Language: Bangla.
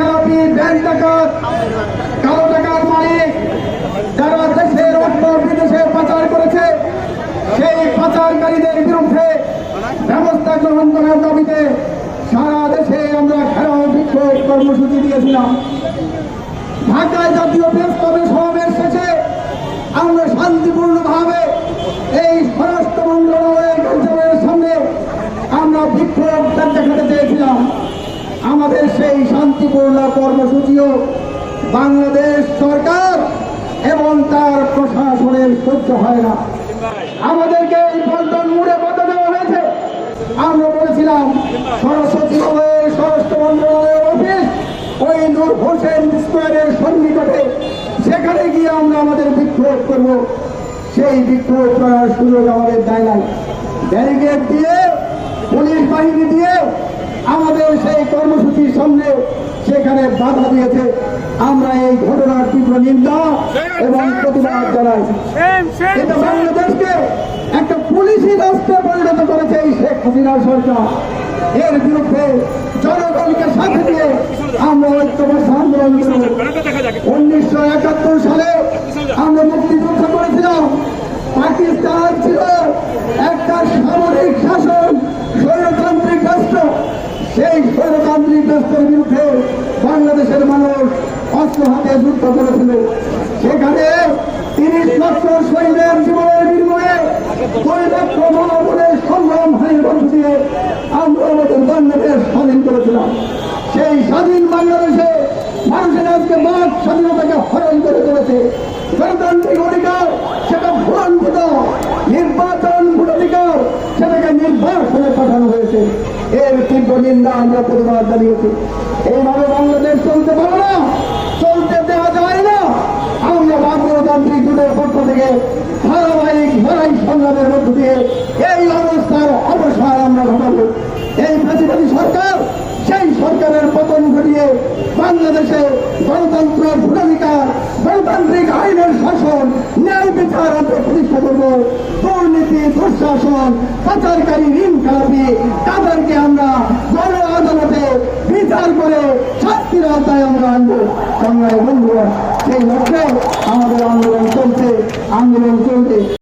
খেলাপি, ব্যাংক ডাকাত, কালো টাকার মালিক, যারা দেশের অর্থ বিদেশে পাচার করেছে, সেই পাচারকারীদের বিরুদ্ধে ব্যবস্থা গ্রহণ করার দাবিতে সারা দেশে আমরা ঘেরাও বিক্ষোভ কর্মসূচি দিয়েছিলাম। ঢাকায় জাতীয় প্রেস ক্লাবের সমাবেশ শেষে আমরা শান্তিপূর্ণভাবে এই স্বরাষ্ট্র মন্ত্রণালয়ের কার্যালয়ের সামনে আমরা বিক্ষোভ দেখাতে চেয়েছিলাম। আমাদের সেই শান্তিপূর্ণ কর্মসূচিও বাংলাদেশ সরকার এবং তার প্রশাসনের সহ্য হয় না। আমাদেরকে এই পল্টন মোড়ে বাধা দেওয়া হয়েছে। আমরা বলেছিলাম সরস্বতীনগরের স্বরাষ্ট্র মন্ত্রণালয়ের অফিস ওই নূর হোসেন স্কোয়ারের সন্নিকটে, সেখানে গিয়ে আমরা আমাদের বিক্ষোভ করব। সেই বিক্ষোভ করার সুযোগ আমাদের দেয় নাই। ব্যারিকেড দিয়ে, পুলিশ বাহিনী দিয়ে আমাদের সেই কর্মসূচির সামনে সেখানে বাধা দিয়েছে। আমরা এই ঘটনার তীব্র নিন্দা এবং প্রতিবাদ জানাই। এটা বাংলাদেশকে একটা পুলিশি রাষ্ট্রে পরিণত করেছে এই শেখ হাসিনা সরকার। এর বিরুদ্ধে জনগণকে সাথে নিয়ে আমরা ঐক্যবদ্ধ আন্দোলন করব। 1971 সালে আমরা মুক্তিযুদ্ধ করেছিলাম। পাকিস্তান ছিল একটা সামরিক শাসন, স্বৈরতান্ত্রিক রাষ্ট্র। সেই স্বৈরতান্ত্রিক রাষ্ট্রের বিরুদ্ধে বাংলাদেশের মানুষ অস্ত্র হাতে যুদ্ধ করেছিল। সেখানে 30 লক্ষ শহীদের জীবনের বিনিময়ে 2 লক্ষ মানবনের সংগ্রাম হানির মধ্য দিয়ে আমরা আমাদের বাংলাদেশ স্বাধীন করেছিলাম। সেই স্বাধীন বাংলাদেশে মানুষের আজকে বাক স্বাধীনতাকে হরণ করে চলেছে। গণতান্ত্রিক অধিকার সেটা ভুলান্বিত, নির্বাচন ভোটাধিকার সেটাকে নির্বাচনে পাঠানো হয়েছে। এর তীব্র নিন্দা আমরা প্রতিবাদ জানিয়েছি। এইভাবে বাংলাদেশ চলতে পারে না, চলতে দেওয়া যায় না। আমরা গণতান্ত্রিক জোটের পক্ষ থেকে ধারাবাহিক লড়াই সংগ্রামের মধ্য দিয়ে এই অবস্থার অবসান আমরা ঘটাবো। এই ফ্যাসিবাদী সরকার, সেই সরকারের পতন ঘটিয়ে বাংলাদেশে গণতন্ত্র, ভোটাধিকার, গণতান্ত্রিক আইনের শাসন, ন্যায় বিচার আমরা প্রতিষ্ঠা করব। দুর্নীতি, দুঃশাসন, পাচারকারী, ঋণ খেলাপি তাদেরকে আমরা গণ আদালতে বিচার করে শাস্তির আওতায় আমরা আনবো। সংগ্রামী বন্ধুরা, সেই লক্ষ্যে আমাদের আন্দোলন চলছে।